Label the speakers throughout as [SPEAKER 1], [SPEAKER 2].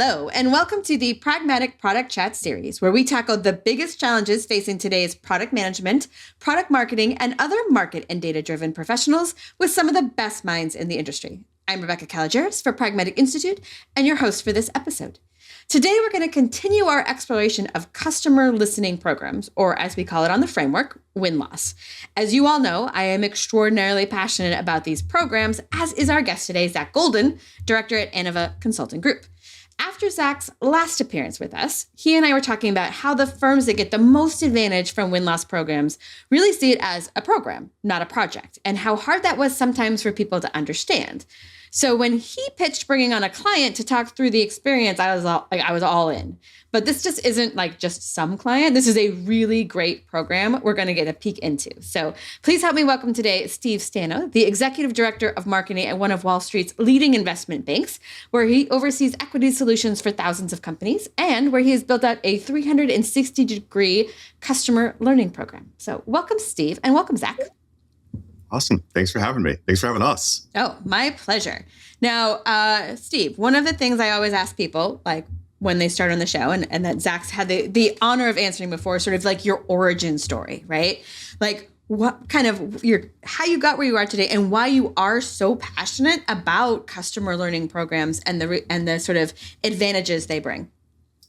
[SPEAKER 1] Hello, and welcome to the Pragmatic Product Chat series, where we tackle the biggest challenges facing today's product management, product marketing, and other market and data-driven professionals with some of the best minds in the industry. I'm Rebecca Kalogeris for Pragmatic Institute and your host for this episode. Today, we're going to continue our exploration of customer listening programs, or as we call it on the framework, win-loss. As you all know, I am extraordinarily passionate about these programs, as is our guest today, Zach Golden, director at Anova Consulting Group. After Zach's last appearance with us, he and I were talking about how the firms that get the most advantage from win-loss programs really see it as a program, not a project, and how hard that was sometimes for people to understand. So when he pitched bringing on a client to talk through the experience, I was all in. But this just isn't like just some client. This is a really great program we're going to get a peek into. So please help me welcome today Steve Stano, the Executive Director of Marketing at one of Wall Street's leading investment banks, where he oversees equity solutions for thousands of companies and where he has built out a 360-degree customer learning program. So welcome, Steve, and welcome, Zach.
[SPEAKER 2] Awesome. Thanks for having me. Thanks for having us.
[SPEAKER 1] Oh, my pleasure. Now, Steve, one of the things I always ask people, like when they start on the show, and that Zach's had the honor of answering before, sort of like your origin story, right? Like what kind of how you got where you are today and why you are so passionate about customer learning programs and the sort of advantages they bring.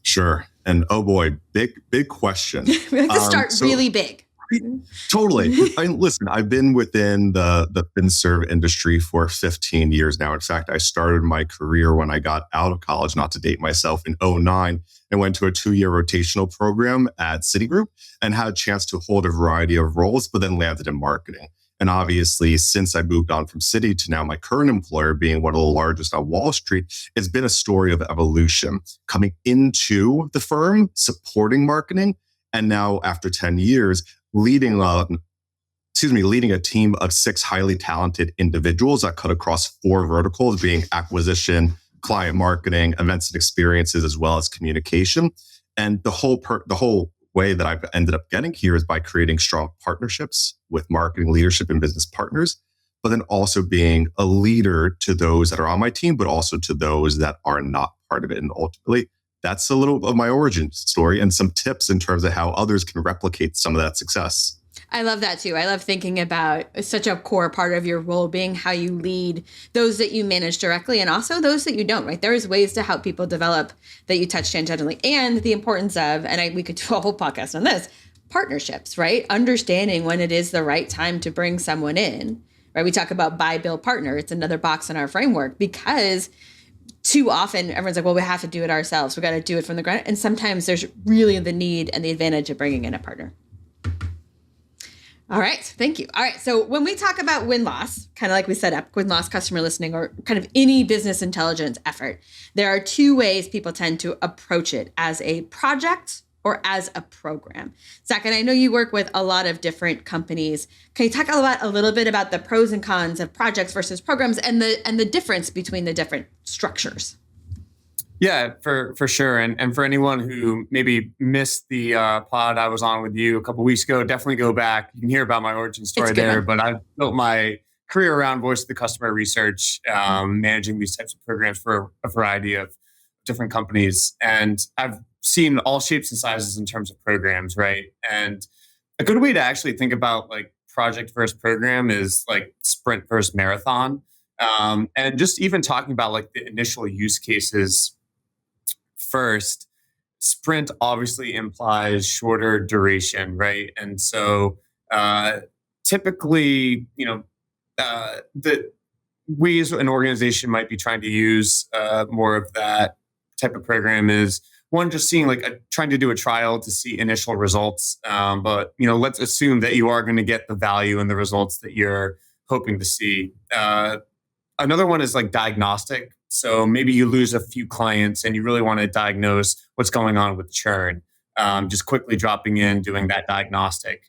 [SPEAKER 2] Sure. And oh boy, big question.
[SPEAKER 1] We like to start really big.
[SPEAKER 2] Totally. Listen, I've been within the FinServ industry for 15 years now. In fact, I started my career when I got out of college, not to date myself, in 2009, and went to a 2-year rotational program at Citigroup and had a chance to hold a variety of roles, but then landed in marketing. And obviously, since I moved on from Citi to now my current employer being one of the largest on Wall Street, it's been a story of evolution. Coming into the firm, supporting marketing, and now after 10 years, leading a team of 6 highly talented individuals that cut across 4 verticals, being acquisition, client marketing, events and experiences, as well as communication. And the whole way that I've ended up getting here is by creating strong partnerships with marketing leadership and business partners, but then also being a leader to those that are on my team, but also to those that are not part of it. And ultimately, that's a little of my origin story and some tips in terms of how others can replicate some of that success.
[SPEAKER 1] I love that too. I love thinking about such a core part of your role being how you lead those that you manage directly and also those that you don't, right? There's ways to help people develop that you touch tangentially, and the importance of, and we could do a whole podcast on this, partnerships, right? Understanding when it is the right time to bring someone in, right? We talk about buy, build, partner. It's another box in our framework because too often, everyone's like, well, we have to do it ourselves. We got to do it from the ground. And sometimes there's really the need and the advantage of bringing in a partner. All right. Thank you. All right. So when we talk about win-loss, kind of like we set up, win-loss customer listening, or kind of any business intelligence effort, there are 2 ways people tend to approach it: as a project or as a program. Zach, and I know you work with a lot of different companies. Can you talk a little bit about the pros and cons of projects versus programs and the difference between the different structures?
[SPEAKER 3] Yeah, for sure. And for anyone who maybe missed the pod I was on with you a couple of weeks ago, definitely go back. You can hear about my origin story there. But I've built my career around voice of the customer research, managing these types of programs for a variety of different companies. And I've seen all shapes and sizes in terms of programs, right? And a good way to actually think about like project versus program is like sprint versus marathon. And just even talking about like the initial use cases first, sprint obviously implies shorter duration, right? And so typically, the ways an organization might be trying to use more of that type of program is one, just seeing trying to do a trial to see initial results. But let's assume that you are going to get the value and the results that you're hoping to see. Another one is like diagnostic. So maybe you lose a few clients and you really want to diagnose what's going on with churn. Just quickly dropping in, doing that diagnostic.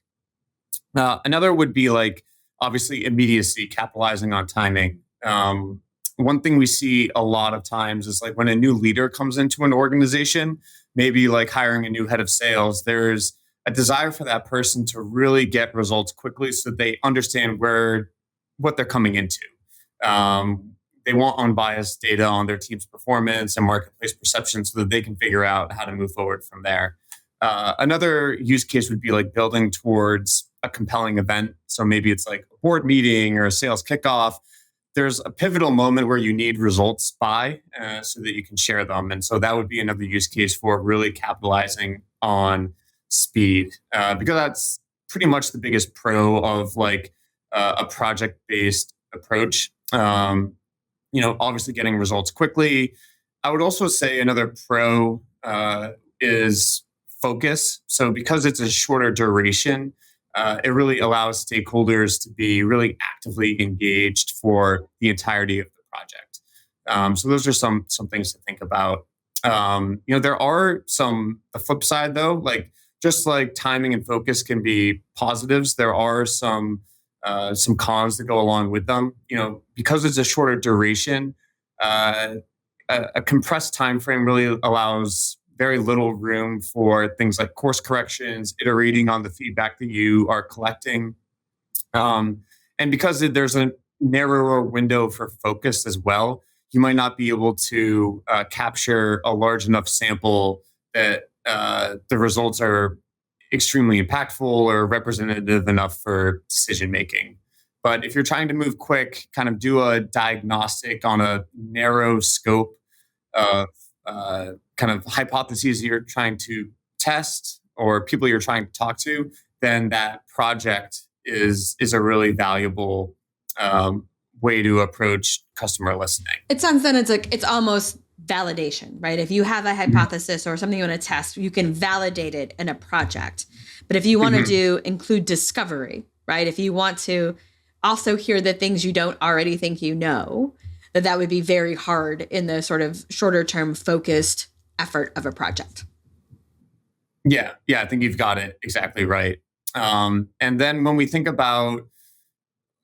[SPEAKER 3] Another would be like obviously immediacy, capitalizing on timing. One thing we see a lot of times is like when a new leader comes into an organization, maybe like hiring a new head of sales, there's a desire for that person to really get results quickly so they understand what they're coming into. they want unbiased data on their team's performance and marketplace perception so that they can figure out how to move forward from there. Another use case would be like building towards a compelling event. So maybe it's like a board meeting or a sales kickoff. There's a pivotal moment where you need results by so that you can share them. And so that would be another use case for really capitalizing on speed, because that's pretty much the biggest pro of like a project-based approach. Obviously getting results quickly. I would also say another pro is focus. So because it's a shorter duration, it really allows stakeholders to be really actively engaged for the entirety of the project. So those are some things to think about. There are the flip side though, like just like timing and focus can be positives. There are some cons that go along with them. Because it's a shorter duration, a compressed time frame really allows very little room for things like course corrections, iterating on the feedback that you are collecting. And because there's a narrower window for focus as well, you might not be able to capture a large enough sample that the results are extremely impactful or representative enough for decision making. But if you're trying to move quick, kind of do a diagnostic on a narrow scope of kind of hypotheses you're trying to test or people you're trying to talk to, then that project is a really valuable way to approach customer listening.
[SPEAKER 1] It sounds then it's almost validation, right? If you have a hypothesis or something you want to test, you can validate it in a project. But if you want to include discovery, right? If you want to also hear the things you don't already think you know, that would be very hard in the sort of shorter term focused effort of a project.
[SPEAKER 3] Yeah, I think you've got it exactly right. And then when we think about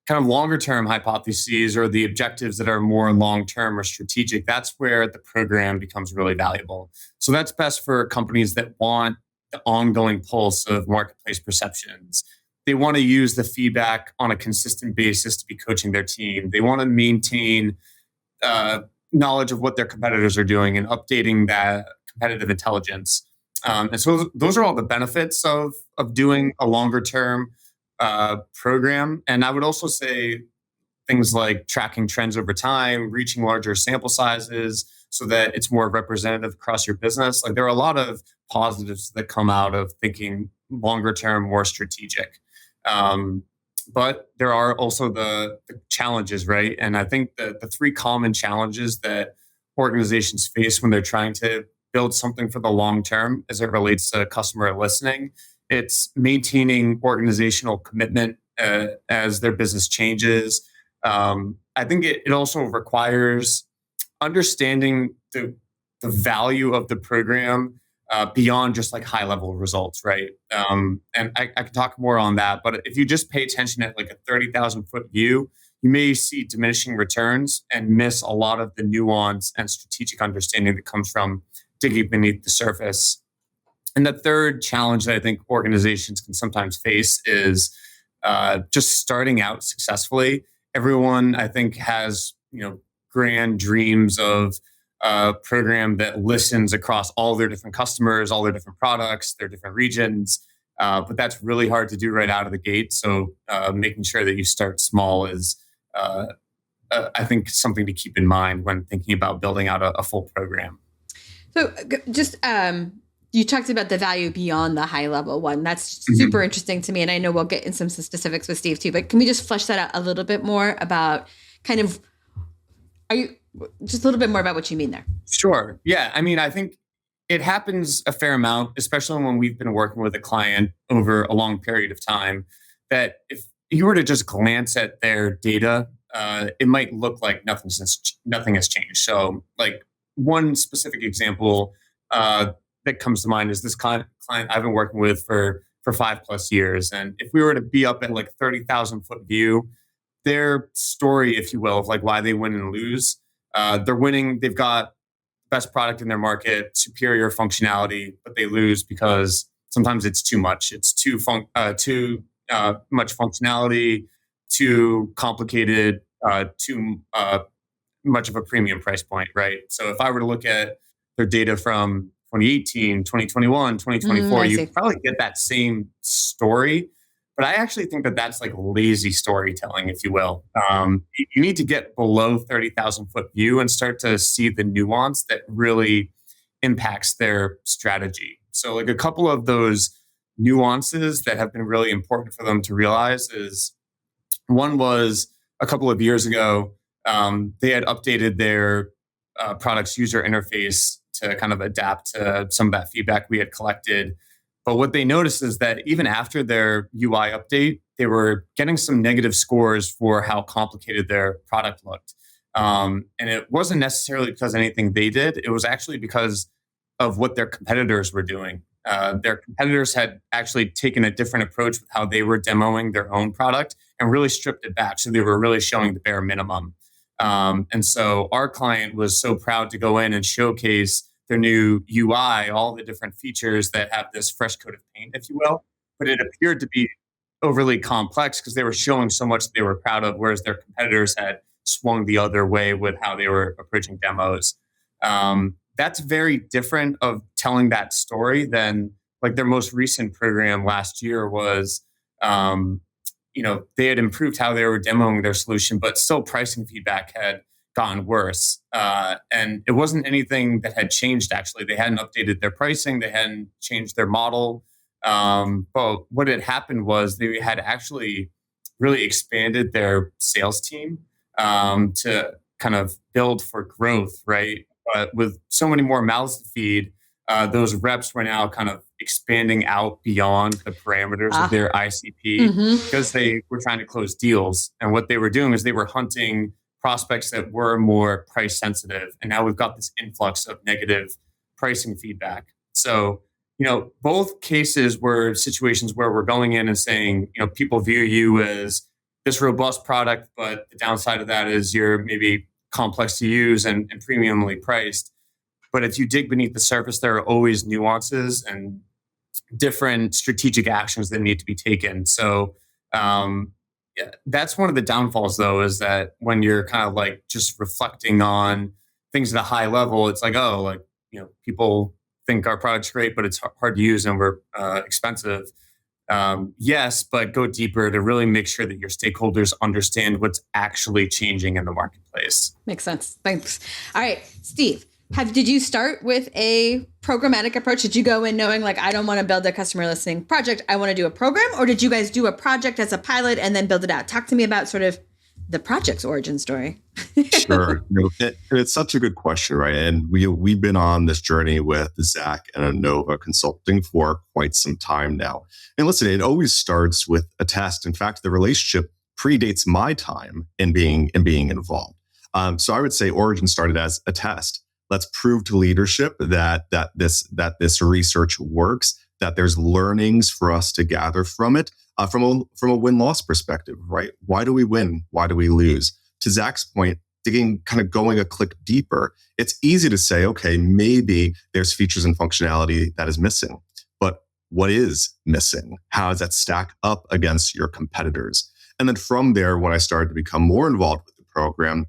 [SPEAKER 3] kind of longer term hypotheses or the objectives that are more long term or strategic, that's where the program becomes really valuable. So that's best for companies that want the ongoing pulse of marketplace perceptions. They want to use the feedback on a consistent basis to be coaching their team. They want to maintain knowledge of what their competitors are doing and updating that competitive intelligence. And so those are all the benefits of doing a longer term program. And I would also say things like tracking trends over time, reaching larger sample sizes so that it's more representative across your business. Like there are a lot of positives that come out of thinking longer term, more strategic. But there are also the challenges, right? And I think the three common challenges that organizations face when they're trying to build something for the long term as it relates to customer listening, it's maintaining organizational commitment as their business changes. I think it also requires understanding the value of the program beyond just like high level results, right? And I can talk more on that, but if you just pay attention at like a 30,000 foot view, you may see diminishing returns and miss a lot of the nuance and strategic understanding that comes from digging beneath the surface. And the third challenge that I think organizations can sometimes face is just starting out successfully. Everyone, I think, has grand dreams of a program that listens across all their different customers, all their different products, their different regions. But that's really hard to do right out of the gate. So making sure that you start small is, I think, something to keep in mind when thinking about building out a full program.
[SPEAKER 1] So just you talked about the value beyond the high level one. That's super interesting to me. And I know we'll get in some specifics with Steve too, but can we just flesh that out a little bit more about kind of, just a little bit more about what you mean there?
[SPEAKER 3] Sure. Yeah. I mean, I think it happens a fair amount, especially when we've been working with a client over a long period of time, that if you were to just glance at their data, it might look like nothing has changed. So like one specific example that comes to mind is this client I've been working with for 5+ years. And if we were to be up at like 30,000 foot view, their story, if you will, of like why they win and lose, they're winning. They've got best product in their market, superior functionality, but they lose because sometimes it's too much. It's too much functionality, too complicated, too much of a premium price point, right? So if I were to look at their data from 2018, 2021, 2024,
[SPEAKER 1] I
[SPEAKER 3] you
[SPEAKER 1] see.
[SPEAKER 3] probably get that same story. But I actually think that that's like lazy storytelling, if you will. You need to get below 30,000 foot view and start to see the nuance that really impacts their strategy. So like a couple of those nuances that have been really important for them to realize is one was a couple of years ago, they had updated their product's user interface to kind of adapt to some of that feedback we had collected. But what they noticed is that even after their UI update, they were getting some negative scores for how complicated their product looked. And it wasn't necessarily because of anything they did. It was actually because of what their competitors were doing. Their competitors had actually taken a different approach with how they were demoing their own product and really stripped it back. So they were really showing the bare minimum. And so our client was so proud to go in and showcase their new UI, all the different features that have this fresh coat of paint, if you will. But it appeared to be overly complex because they were showing so much they were proud of, whereas their competitors had swung the other way with how they were approaching demos. That's very different of telling that story than like their most recent program last year was, they had improved how they were demoing their solution, but still pricing feedback had gotten worse. And it wasn't anything that had changed, actually. They hadn't updated their pricing. They hadn't changed their model. But what had happened was they had actually really expanded their sales team to kind of build for growth, right? But with so many more mouths to feed, those reps were now kind of expanding out beyond the parameters of their ICP because they were trying to close deals. And what they were doing is they were hunting prospects that were more price sensitive. And now we've got this influx of negative pricing feedback. So, both cases were situations where we're going in and saying, people view you as this robust product, but the downside of that is you're maybe complex to use and premiumly priced. But if you dig beneath the surface, there are always nuances and different strategic actions that need to be taken. So that's one of the downfalls, though, is that when you're kind of like just reflecting on things at a high level, it's like, people think our product's great, but it's hard to use and we're expensive. Yes, but go deeper to really make sure that your stakeholders understand what's actually changing in the marketplace.
[SPEAKER 1] Makes sense. Thanks. All right, Steve, did you start with a programmatic approach? Did you go in knowing like, I don't want to build a customer listening project, I want to do a program? Or did you guys do a project as a pilot and then build it out? Talk to me about sort of the project's origin story.
[SPEAKER 2] Sure. It's such a good question, right? And we've been on this journey with Zach and Anova Consulting for quite some time now. And listen, it always starts with a test. In fact, the relationship predates my time in being involved. So I would say origin started as a test. Let's prove to leadership that this research works, that there's learnings for us to gather from it. From a win-loss perspective, right? Why do we win? Why do we lose? To Zach's point, going a click deeper, it's easy to say, okay, maybe there's features and functionality that is missing. But what is missing? How does that stack up against your competitors? And then from there, when I started to become more involved with the program,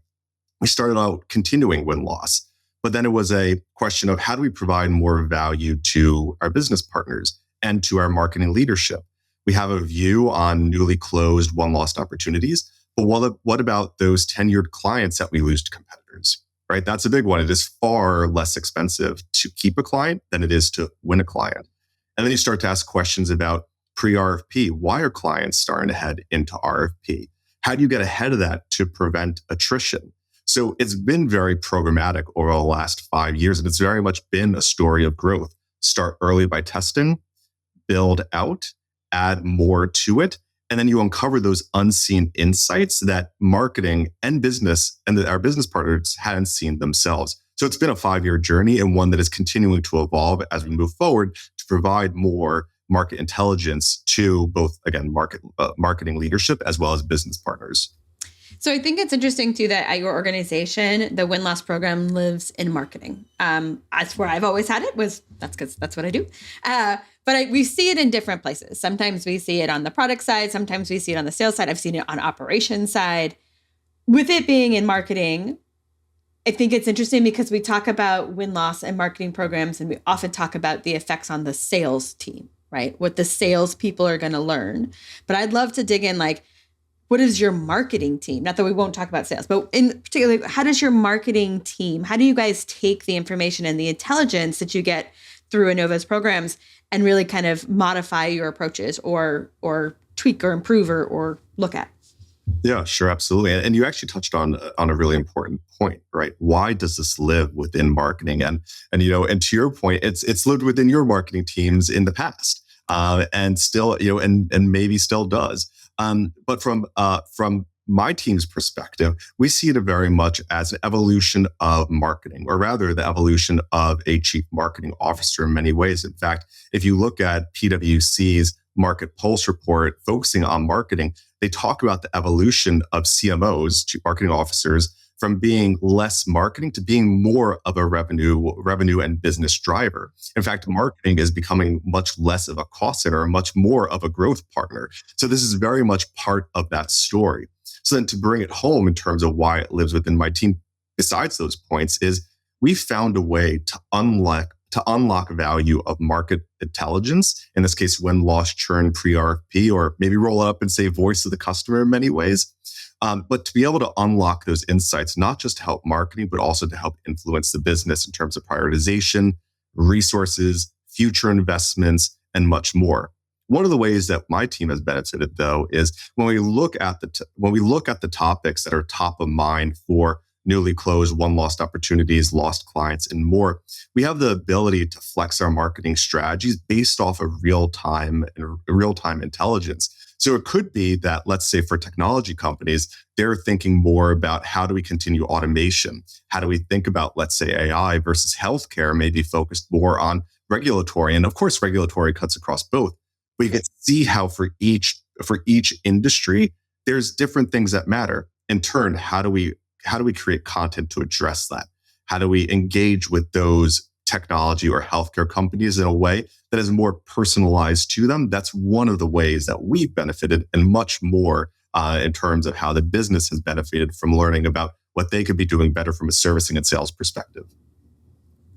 [SPEAKER 2] we started out continuing win-loss. But then it was a question of how do we provide more value to our business partners and to our marketing leadership? We have a view on newly closed one-lost opportunities, but what about those tenured clients that we lose to competitors, right? That's a big one. It is far less expensive to keep a client than it is to win a client. And then you start to ask questions about pre-RFP. Why are clients starting to head into RFP? How do you get ahead of that to prevent attrition? So it's been very programmatic over the last 5 years, and it's very much been a story of growth. Start early by testing, build out, add more to it, and then you uncover those unseen insights that marketing and business and our business partners hadn't seen themselves. So it's been a 5-year journey and one that is continuing to evolve as we move forward to provide more market intelligence to both, again, marketing leadership as well as business partners.
[SPEAKER 1] So I think it's interesting too that at your organization, the win-loss program lives in marketing. That's where I've always had it. That's because that's what I do. But we see it in different places. Sometimes we see it on the product side. Sometimes we see it on the sales side. I've seen it on operations side. With it being in marketing, I think it's interesting because we talk about win-loss and marketing programs, and we often talk about the effects on the sales team, right? What the sales people are going to learn. But I'd love to dig in, like, what is your marketing team? Not that we won't talk about sales, but in particular, how does your marketing team, how do you guys take the information and the intelligence that you get through Anova's programs and really kind of modify your approaches or tweak or improve or look at?
[SPEAKER 2] Yeah, sure, absolutely. And you actually touched on a really important point, right? Why does this live within marketing? And and to your point, it's lived within your marketing teams in the past, and still, and maybe still does. But from my team's perspective, we see it very much as an evolution of marketing, or rather the evolution of a chief marketing officer in many ways. In fact, if you look at PwC's Market Pulse report focusing on marketing, they talk about the evolution of CMOs, chief marketing officers, from being less marketing to being more of a revenue and business driver. In fact, marketing is becoming much less of a cost center, much more of a growth partner. So this is very much part of that story. So then to bring it home in terms of why it lives within my team, besides those points, is we found a way to unlock value of market intelligence, in this case, win-loss, churn, pre-RFP, or maybe roll it up and say voice of the customer in many ways. But to be able to unlock those insights, not just to help marketing, but also to help influence the business in terms of prioritization, resources, future investments, and much more. One of the ways that my team has benefited, though, is when we look at the topics that are top of mind for newly closed, won-lost opportunities, lost clients, and more, we have the ability to flex our marketing strategies based off of real-time intelligence. So it could be that, let's say for technology companies, they're thinking more about how do we continue automation? How do we think about, let's say, AI versus healthcare, maybe focused more on regulatory. And of course, regulatory cuts across both. But you can see how for each industry, there's different things that matter. In turn, how do we create content to address that? How do we engage with those technology or healthcare companies in a way that is more personalized to them? That's one of the ways that we've benefited, and much more in terms of how the business has benefited from learning about what they could be doing better from a servicing and sales perspective.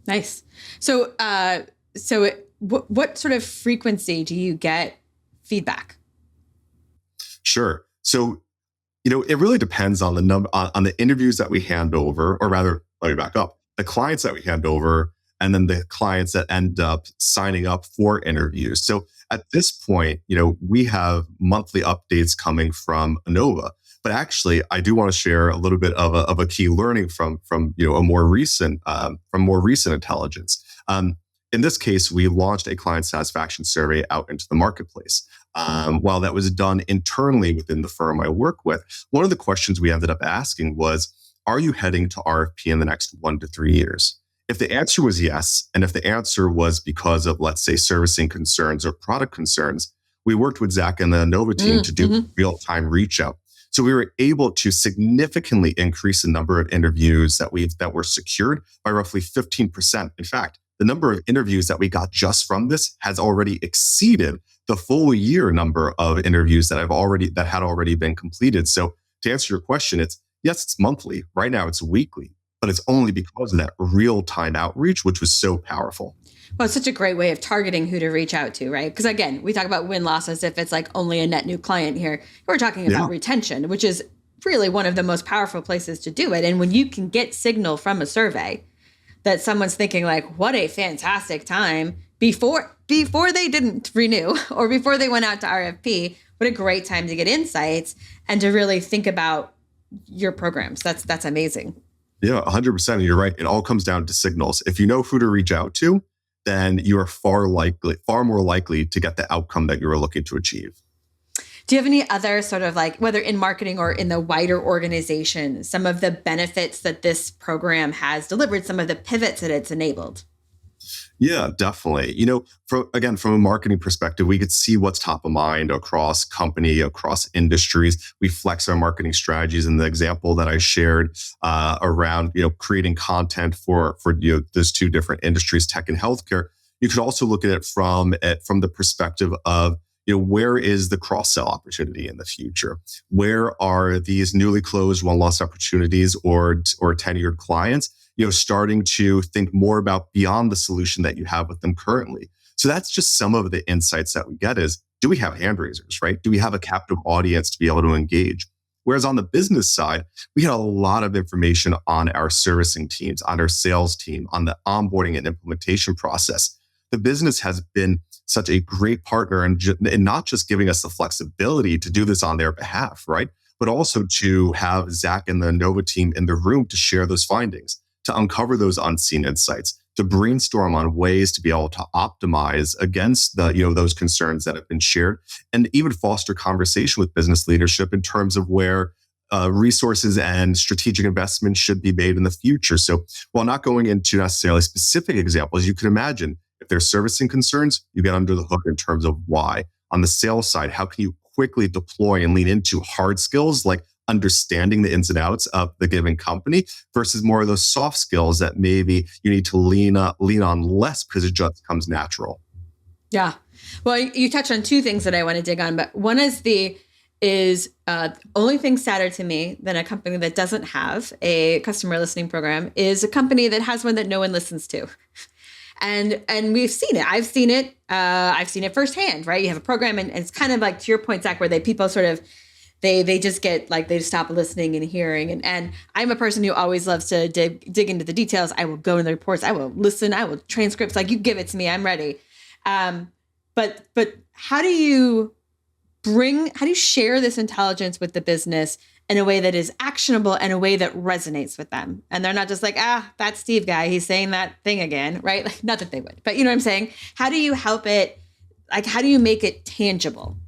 [SPEAKER 1] Nice. So, what sort of frequency do you get feedback?
[SPEAKER 2] Sure. So, it really depends on the on the interviews that we hand over, or rather, let me back up, the clients that we hand over, and then the clients that end up signing up for interviews. So at this point, we have monthly updates coming from Anova. But actually, I do want to share a little bit of a key learning from more recent intelligence. In this case, we launched a client satisfaction survey out into the marketplace. While that was done internally within the firm I work with, one of the questions we ended up asking was, are you heading to RFP in the next 1 to 3 years? If the answer was yes, and if the answer was because of, let's say, servicing concerns or product concerns, we worked with Zach and the Anova team to do real-time reach out. So we were able to significantly increase the number of interviews that were secured by roughly 15%. In fact, the number of interviews that we got just from this has already exceeded the full year number of interviews that had already been completed. So to answer your question, it's monthly. Right now it's weekly, but it's only because of that real-time outreach, which was so powerful.
[SPEAKER 1] Well, it's such a great way of targeting who to reach out to, right? Because again, we talk about win-loss as if it's like only a net new client here. We're talking about retention, which is really one of the most powerful places to do it. And when you can get signal from a survey that someone's thinking like, what a fantastic time before they didn't renew or before they went out to RFP, what a great time to get insights and to really think about your programs. That's amazing.
[SPEAKER 2] Yeah, 100%. You're right. It all comes down to signals. If you know who to reach out to, then you are far more likely to get the outcome that you are looking to achieve.
[SPEAKER 1] Do you have any other sort of like, whether in marketing or in the wider organization, some of the benefits that this program has delivered, some of the pivots that it's enabled?
[SPEAKER 2] Yeah, definitely. From a marketing perspective, we could see what's top of mind across company, across industries. We flex our marketing strategies in the example that I shared around, creating content for those two different industries, tech and healthcare. You could also look at it from the perspective of, where is the cross-sell opportunity in the future? Where are these newly closed one-loss opportunities or tenured clients, starting to think more about beyond the solution that you have with them currently? So that's just some of the insights that we get is, do we have hand raisers, right? Do we have a captive audience to be able to engage? Whereas on the business side, we get a lot of information on our servicing teams, on our sales team, on the onboarding and implementation process. The business has been such a great partner and not just giving us the flexibility to do this on their behalf, right? But also to have Zach and the Anova team in the room to share those findings, to uncover those unseen insights, to brainstorm on ways to be able to optimize against those concerns that have been shared, and even foster conversation with business leadership in terms of where resources and strategic investments should be made in the future. So while not going into necessarily specific examples, you can imagine if there's servicing concerns, you get under the hook in terms of why. On the sales side, how can you quickly deploy and lean into hard skills like understanding the ins and outs of the given company versus more of those soft skills that maybe you need to lean on less because it just comes natural.
[SPEAKER 1] Yeah. Well, you touched on two things that I want to dig on, but one is only thing sadder to me than a company that doesn't have a customer listening program is a company that has one that no one listens to. And we've seen it. I've seen it. I've seen it firsthand, right? You have a program and it's kind of like, to your point, Zach, where people sort of, they just get like, they stop listening and hearing. And I'm a person who always loves to dig into the details. I will go in the reports. I will listen. I will transcripts. Like, you give it to me, I'm ready. But how do you share this intelligence with the business in a way that is actionable and a way that resonates with them? And they're not just like, that Steve guy, he's saying that thing again, right? Like, not that they would, but you know what I'm saying? How do you help it? Like, how do you make it tangible?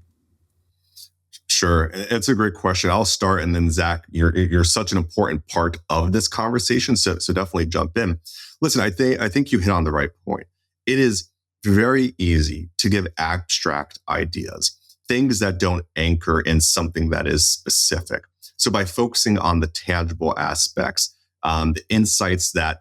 [SPEAKER 2] Sure. It's a great question. I'll start, and then Zach, you're such an important part of this conversation. So definitely jump in. Listen, I think you hit on the right point. It is very easy to give abstract ideas, things that don't anchor in something that is specific. So by focusing on the tangible aspects, the insights that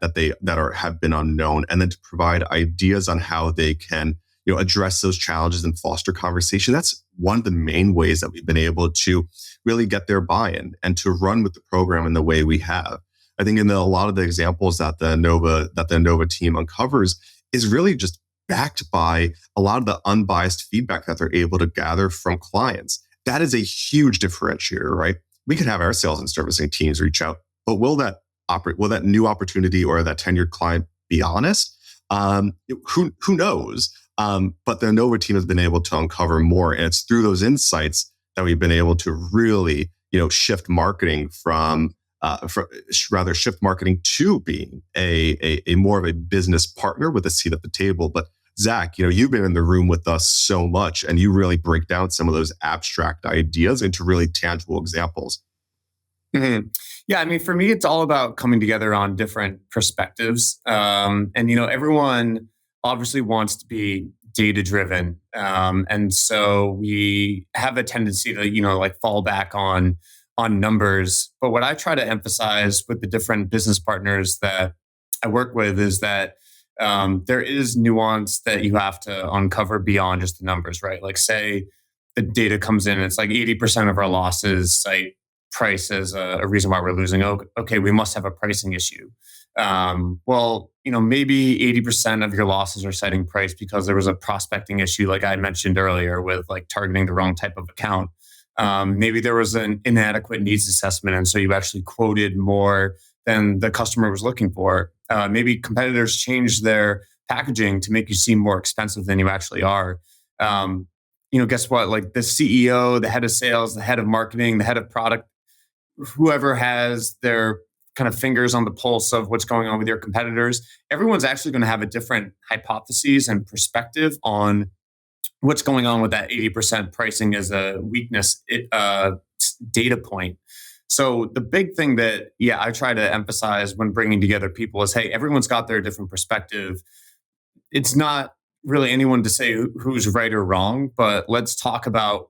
[SPEAKER 2] have been unknown, and then to provide ideas on how they can address those challenges and foster conversation. That's one of the main ways that we've been able to really get their buy-in and to run with the program in the way we have. I think in a lot of the examples that the Anova team uncovers is really just backed by a lot of the unbiased feedback that they're able to gather from clients. That is a huge differentiator, right? We could have our sales and servicing teams reach out, but will that new opportunity or that tenured client be honest? Who knows? But the Anova team has been able to uncover more, and it's through those insights that we've been able to really, shift marketing shift marketing to being a more of a business partner with a seat at the table. But Zach, you've been in the room with us so much, and you really break down some of those abstract ideas into really tangible examples.
[SPEAKER 3] Mm-hmm. Yeah, I mean, for me, it's all about coming together on different perspectives. And everyone obviously wants to be data driven. And so we have a tendency to, fall back on numbers. But what I try to emphasize with the different business partners that I work with is that there is nuance that you have to uncover beyond just the numbers, right? Like, say the data comes in and it's like 80% of our losses cite price as a reason why we're losing. Okay, we must have a pricing issue. Well, maybe 80% of your losses are citing price because there was a prospecting issue, like I mentioned earlier, with like targeting the wrong type of account. Maybe there was an inadequate needs assessment, and so you actually quoted more than the customer was looking for. Maybe competitors changed their packaging to make you seem more expensive than you actually are. Guess what? Like the CEO, the head of sales, the head of marketing, the head of product, whoever has their kind of fingers on the pulse of what's going on with your competitors, everyone's actually going to have a different hypotheses and perspective on what's going on with that 80% pricing as a weakness data point. So the big thing that, I try to emphasize when bringing together people is, hey, everyone's got their different perspective. It's not really anyone to say who's right or wrong, but let's talk about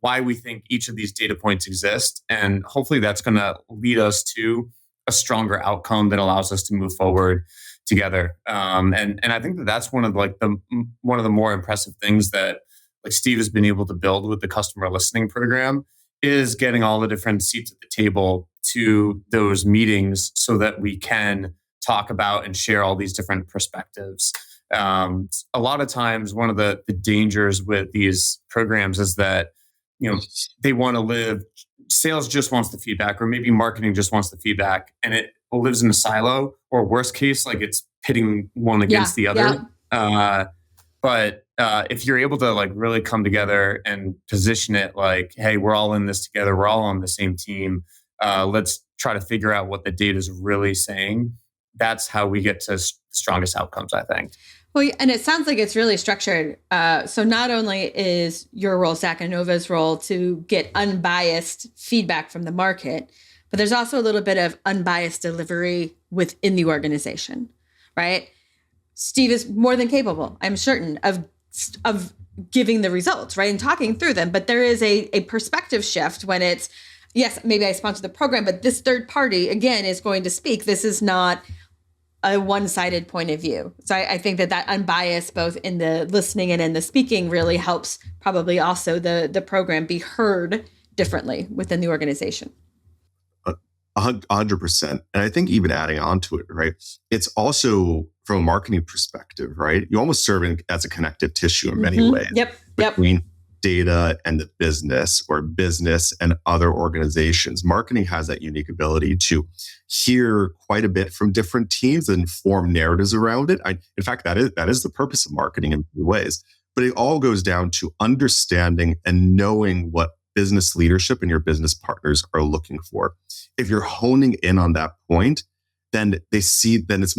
[SPEAKER 3] why we think each of these data points exist. And hopefully that's going to lead us to a stronger outcome that allows us to move forward together. And I think that's one of the more impressive things that like Steve has been able to build with the customer listening program is getting all the different seats at the table to those meetings so that we can talk about and share all these different perspectives. A lot of times, one of the dangers with these programs is that, they want to live, sales just wants the feedback, or maybe marketing just wants the feedback, and it lives in a silo, or worst case, like it's pitting one against the other. But if you're able to like really come together and position it like, hey, we're all in this together, we're all on the same team. Let's try to figure out what the data is really saying. That's how we get to the strongest outcomes, I think.
[SPEAKER 1] Well, and it sounds like it's really structured. So not only is your role, Zach, and Anova's role to get unbiased feedback from the market, but there's also a little bit of unbiased delivery within the organization, right? Steve is more than capable, I'm certain, of giving the results, right, and talking through them. But there is a perspective shift when it's, yes, maybe I sponsor the program, but this third party, again, is going to speak. This is not a one-sided point of view. So I think that unbiased, both in the listening and in the speaking, really helps probably also the program be heard differently within the organization.
[SPEAKER 2] 100%. And I think even adding on to it, right? It's also from a marketing perspective, right? You almost serve as a connective tissue in many ways. Between data and the business, or business and other organizations. Marketing has that unique ability to hear quite a bit from different teams and form narratives around it. In fact, that is the purpose of marketing in many ways. But it all goes down to understanding and knowing what business leadership and your business partners are looking for. If you're honing in on that point, then it's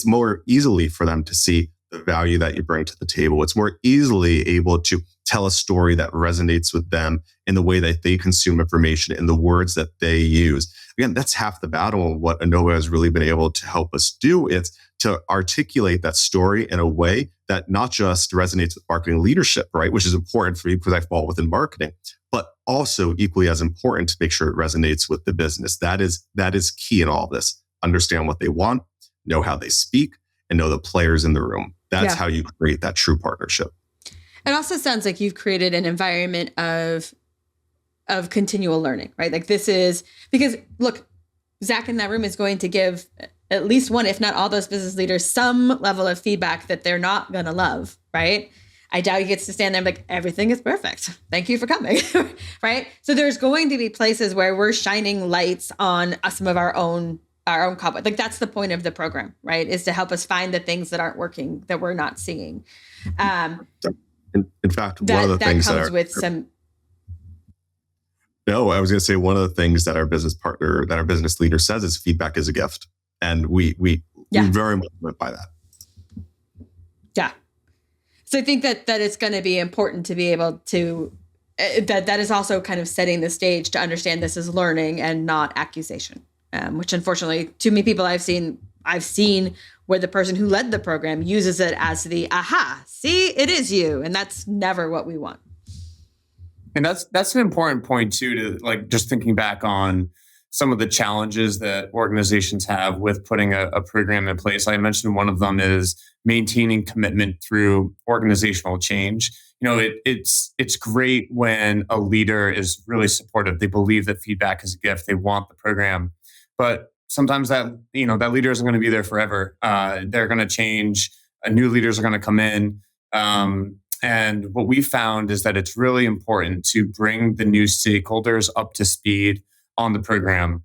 [SPEAKER 2] more easily for them to see the value that you bring to the table. It's more easily able to tell a story that resonates with them in the way that they consume information, in the words that they use. Again, that's half the battle. What Anova has really been able to help us do is to articulate that story in a way that not just resonates with marketing leadership, right, which is important for me because I fall within marketing, but also equally as important to make sure it resonates with the business. That is key in all of this. Understand what they want, know how they speak, and know the players in the room. That's how you create that true partnership.
[SPEAKER 1] It also sounds like you've created an environment of continual learning, right? Like this is because look, Zach in that room is going to give at least one, if not all those business leaders, some level of feedback that they're not going to love, right? I doubt he gets to stand there and be like, everything is perfect. Thank you for coming, right? So there's going to be places where we're shining lights on some of our own cobweb. Like that's the point of the program, right? Is to help us find the things that aren't working, that we're not seeing.
[SPEAKER 2] In fact, one of the things that comes with some. No, I was going to say one of the things that our business partner, that our business leader says is feedback is a gift, and we very much went by that.
[SPEAKER 1] Yeah. So I think that it's going to be important to be able to that is also kind of setting the stage to understand this is learning and not accusation. Which unfortunately, too many people I've seen where the person who led the program uses it as the aha, see, it is you. And that's never what we want.
[SPEAKER 3] And that's an important point too, to like just thinking back on some of the challenges that organizations have with putting a program in place. I mentioned one of them is maintaining commitment through organizational change. It's great when a leader is really supportive. They believe that feedback is a gift. They want the program. But sometimes that leader isn't going to be there forever. They're going to change. New leaders are going to come in. And what we found is that it's really important to bring the new stakeholders up to speed on the program,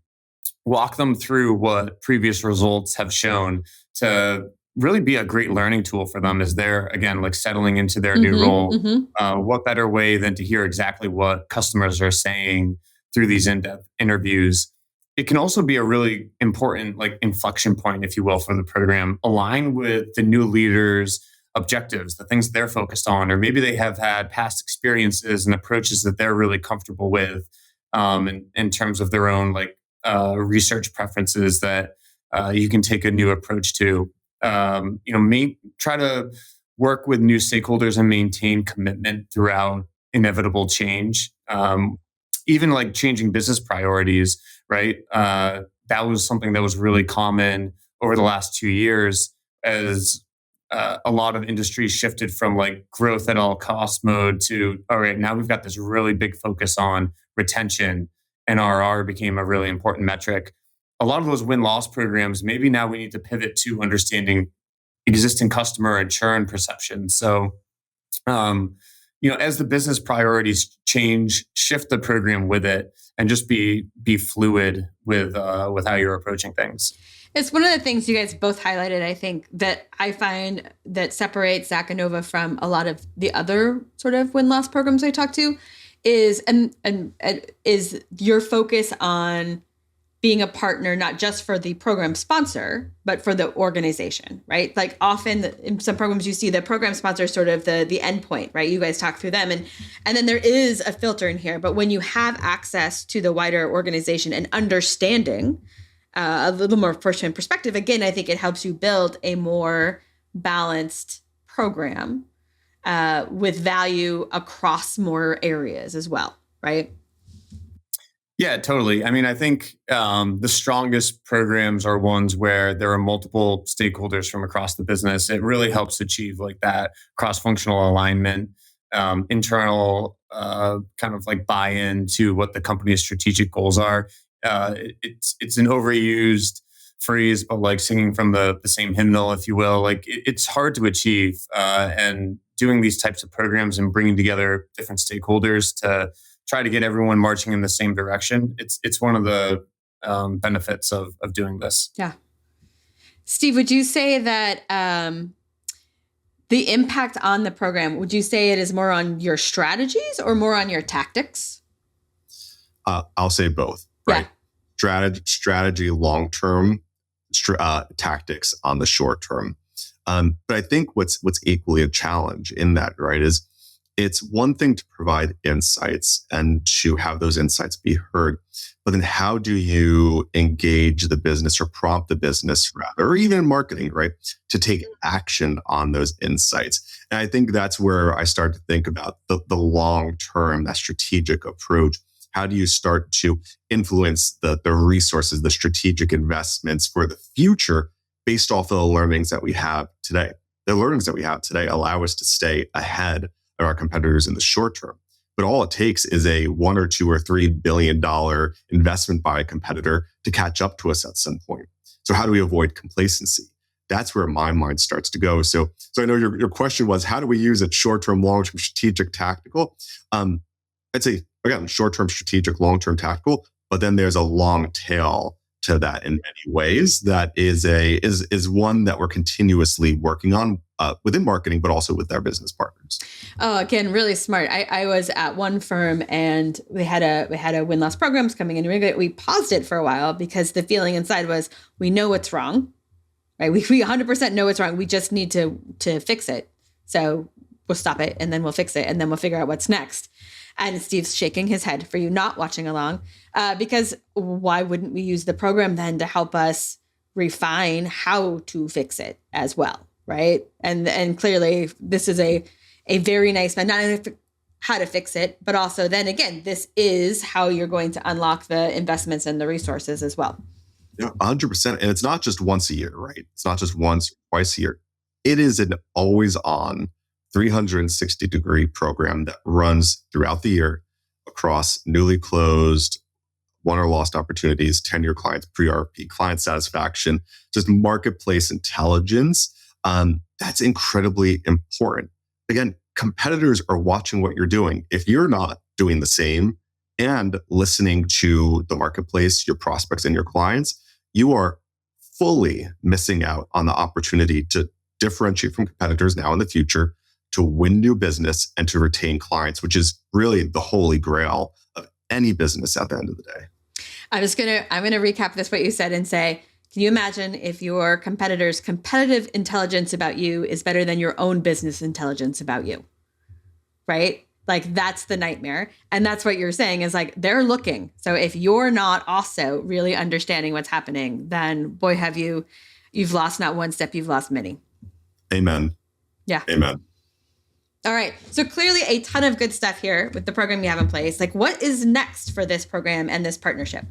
[SPEAKER 3] walk them through what previous results have shown to really be a great learning tool for them as they're, again, like settling into their new role. What better way than to hear exactly what customers are saying through these in-depth interviews. It can also be a really important like inflection point, if you will, for the program, align with the new leaders' objectives, the things they're focused on, or maybe they have had past experiences and approaches that they're really comfortable with in terms of their own like research preferences that you can take a new approach to. Try to work with new stakeholders and maintain commitment throughout inevitable change. Even like changing business priorities, right? That was something that was really common over the last 2 years as a lot of industries shifted from like growth at all costs mode to, all right, now we've got this really big focus on retention, and RR became a really important metric. A lot of those win-loss programs, maybe now we need to pivot to understanding existing customer and churn perception. So, as the business priorities change, shift the program with it, and just be fluid with how you're approaching things.
[SPEAKER 1] It's one of the things you guys both highlighted, I think, that I find that separates Zach Anova from a lot of the other sort of win-loss programs I talk to is is your focus on being a partner, not just for the program sponsor, but for the organization, right? Like often in some programs you see the program sponsor is sort of the end point, right? You guys talk through them and then there is a filter in here. But when you have access to the wider organization and understanding a little more first-hand perspective, again, I think it helps you build a more balanced program with value across more areas as well, right?
[SPEAKER 3] Yeah, totally. I mean, I think the strongest programs are ones where there are multiple stakeholders from across the business. It really helps achieve like that cross-functional alignment, internal kind of like buy-in to what the company's strategic goals are. It's an overused phrase, but like singing from the same hymnal, if you will, like it's hard to achieve. And doing these types of programs and bringing together different stakeholders to try to get everyone marching in the same direction. It's one of the benefits of doing this.
[SPEAKER 1] Yeah. Steve, would you say that the impact on the program, would you say it is more on your strategies or more on your tactics?
[SPEAKER 2] I'll say both, right? Yeah. Strategy long-term, tactics on the short term. But I think what's equally a challenge in that, right, is it's one thing to provide insights and to have those insights be heard, but then how do you engage the business or prompt the business rather, or even in marketing, right, to take action on those insights? And I think that's where I start to think about the long term, that strategic approach. How do you start to influence the resources, the strategic investments for the future based off of the learnings that we have today? The learnings that we have today allow us to stay ahead of our competitors in the short term. But all it takes is a $1 or $2 or $3 billion investment by a competitor to catch up to us at some point. So how do we avoid complacency? That's where my mind starts to go. So I know your question was, how do we use it short-term, long-term, strategic, tactical? I'd say, again, short-term, strategic, long-term, tactical, but then there's a long tail to that in many ways. That is one that we're continuously working on within marketing, but also with our business partners.
[SPEAKER 1] Oh, again, really smart. I was at one firm and we had a win-loss programs coming in. We paused it for a while because the feeling inside was, we know what's wrong, right? We 100% know what's wrong. We just need to fix it. So we'll stop it and then we'll fix it and then we'll figure out what's next. And Steve's shaking his head for you not watching along, because why wouldn't we use the program then to help us refine how to fix it as well, right? And clearly this is a very nice, not only how to fix it, but also then again, this is how you're going to unlock the investments and the resources as well.
[SPEAKER 2] Yeah, 100%. And it's not just once a year, right? It's not just once or twice a year. It is an always on 360-degree program that runs throughout the year across newly closed, won or lost opportunities, 10-year clients, pre-RFP, client satisfaction, just marketplace intelligence. That's incredibly important. Again, competitors are watching what you're doing. If you're not doing the same and listening to the marketplace, your prospects and your clients, you are fully missing out on the opportunity to differentiate from competitors now in the future, to win new business and to retain clients, which is really the holy grail of any business at the end of the day.
[SPEAKER 1] I'm going to recap this, what you said, and say, can you imagine if your competitor's competitive intelligence about you is better than your own business intelligence about you, right? Like that's the nightmare. And that's what you're saying is like, they're looking. So if you're not also really understanding what's happening, then boy, you've lost not one step, you've lost many.
[SPEAKER 2] Amen.
[SPEAKER 1] Yeah.
[SPEAKER 2] Amen.
[SPEAKER 1] All right. So clearly a ton of good stuff here with the program you have in place. Like what is next for this program and this partnership?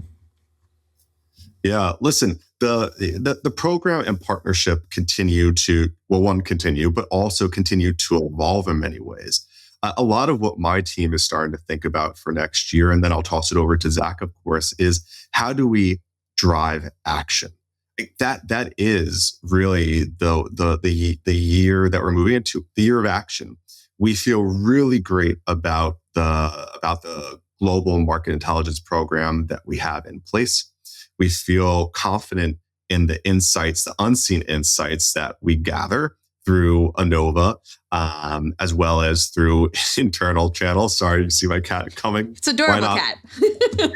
[SPEAKER 2] Yeah, listen, the program and partnership continue to, well, one, continue, but also continue to evolve in many ways. A lot of what my team is starting to think about for next year, and then I'll toss it over to Zach, of course, is how do we drive action? Like that is really the year that we're moving into, the year of action. We feel really great about the global market intelligence program that we have in place. We feel confident in the insights, the unseen insights that we gather through Anova, as well as through internal channels. Sorry, you see my cat coming.
[SPEAKER 1] It's adorable cat.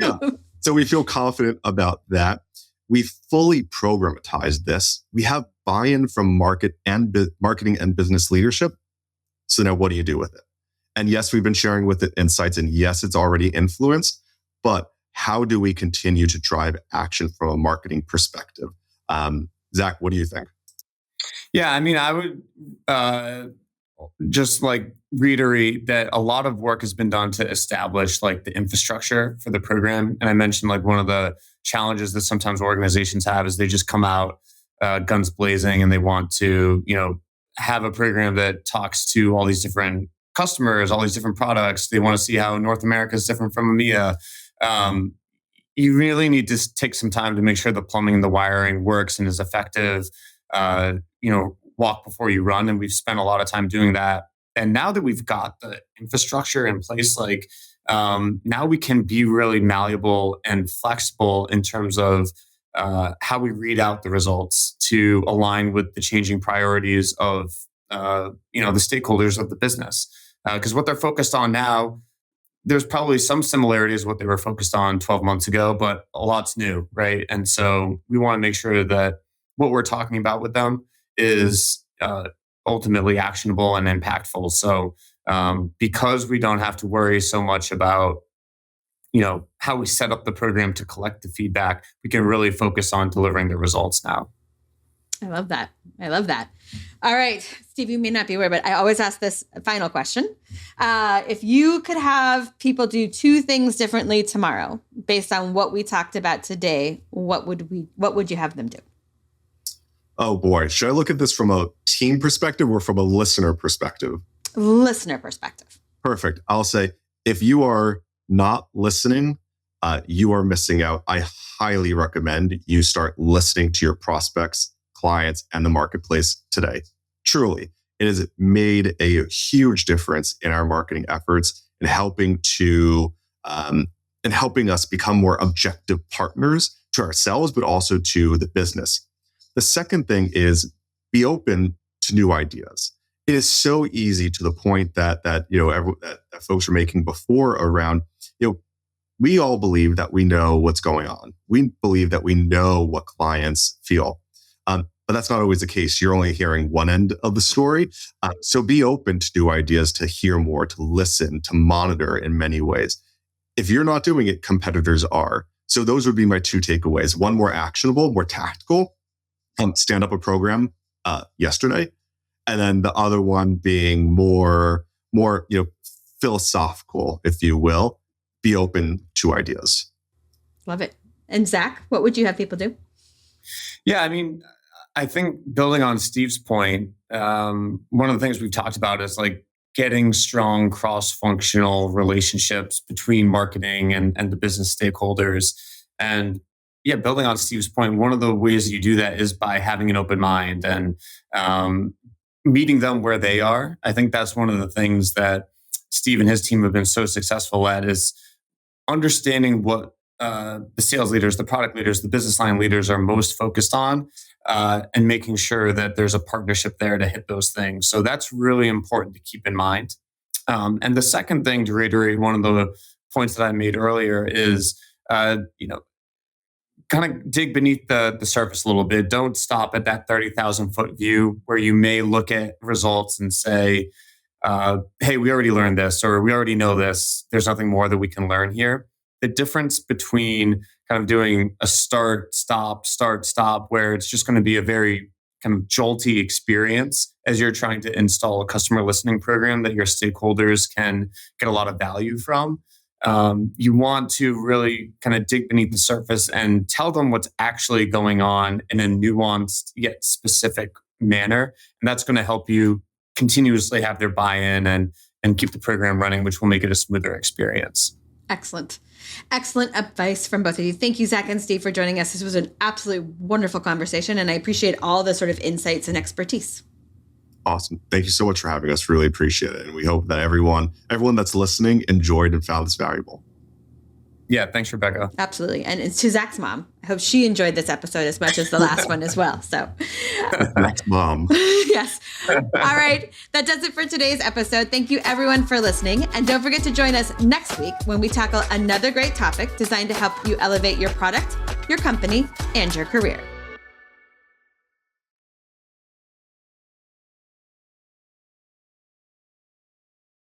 [SPEAKER 2] Yeah. So we feel confident about that. We fully programatized this. We have buy-in from marketing and business leadership. So now what do you do with it? And yes, we've been sharing with it insights, and yes, it's already influenced, but how do we continue to drive action from a marketing perspective? Zach, what do you think?
[SPEAKER 3] Yeah, I mean, I would just like reiterate that a lot of work has been done to establish like the infrastructure for the program. And I mentioned like one of the challenges that sometimes organizations have is they just come out guns blazing and they want to, have a program that talks to all these different customers, all these different products. They want to see how North America is different from EMEA. You really need to take some time to make sure the plumbing and the wiring works and is effective. Walk before you run. And we've spent a lot of time doing that. And now that we've got the infrastructure in place, now we can be really malleable and flexible in terms of how we read out the results to align with the changing priorities of the stakeholders of the business. Because what they're focused on now, there's probably some similarities with what they were focused on 12 months ago, but a lot's new, right? And so we want to make sure that what we're talking about with them is ultimately actionable and impactful. So because we don't have to worry so much about how we set up the program to collect the feedback, we can really focus on delivering the results now.
[SPEAKER 1] I love that. All right, Steve, you may not be aware, but I always ask this final question. If you could have people do two things differently tomorrow based on what we talked about today, what would you have them do?
[SPEAKER 2] Oh boy, should I look at this from a team perspective or from a listener perspective?
[SPEAKER 1] Listener perspective.
[SPEAKER 2] Perfect. I'll say, if you are not listening, you are missing out. I highly recommend you start listening to your prospects, clients, and the marketplace today. Truly, it has made a huge difference in our marketing efforts in helping us become more objective partners to ourselves, but also to the business. The second thing is be open to new ideas. It is so easy to the point that folks were making before around, we all believe that we know what's going on. We believe that we know what clients feel. But that's not always the case. You're only hearing one end of the story. So be open to new ideas, to hear more, to listen, to monitor in many ways. If you're not doing it, competitors are. So those would be my two takeaways. One, more actionable, more tactical. Stand up a program yesterday. And then the other one being more philosophical, if you will. Be open to ideas.
[SPEAKER 1] Love it. And Zach, what would you have people do?
[SPEAKER 3] Yeah, I mean, I think building on Steve's point, one of the things we've talked about is like getting strong cross-functional relationships between marketing and the business stakeholders. And yeah, building on Steve's point, one of the ways you do that is by having an open mind and meeting them where they are. I think that's one of the things that Steve and his team have been so successful at, is understanding what the sales leaders, the product leaders, the business line leaders are most focused on, and making sure that there's a partnership there to hit those things. So that's really important to keep in mind. And the second thing, to reiterate one of the points that I made earlier, is kind of dig beneath the surface a little bit. Don't stop at that 30,000 foot view where you may look at results and say, hey, we already learned this, or we already know this. There's nothing more that we can learn here. The difference between kind of doing a start, stop, where it's just going to be a very kind of jolty experience as you're trying to install a customer listening program that your stakeholders can get a lot of value from, You want to really kind of dig beneath the surface and tell them what's actually going on in a nuanced yet specific manner. And that's going to help you continuously have their buy-in and keep the program running, which will make it a smoother experience.
[SPEAKER 1] Excellent. Excellent advice from both of you. Thank you, Zach and Steve, for joining us. This was an absolutely wonderful conversation, and I appreciate all the sort of insights and expertise.
[SPEAKER 2] Awesome. Thank you so much for having us. Really appreciate it. And we hope that everyone that's listening enjoyed and found this valuable.
[SPEAKER 3] Yeah, thanks, Rebecca.
[SPEAKER 1] Absolutely. And it's to Zach's mom. I hope she enjoyed this episode as much as the last one as well. So,
[SPEAKER 2] Zach's mom.
[SPEAKER 1] Yes. All right. That does it for today's episode. Thank you, everyone, for listening. And don't forget to join us next week when we tackle another great topic designed to help you elevate your product, your company, and your career.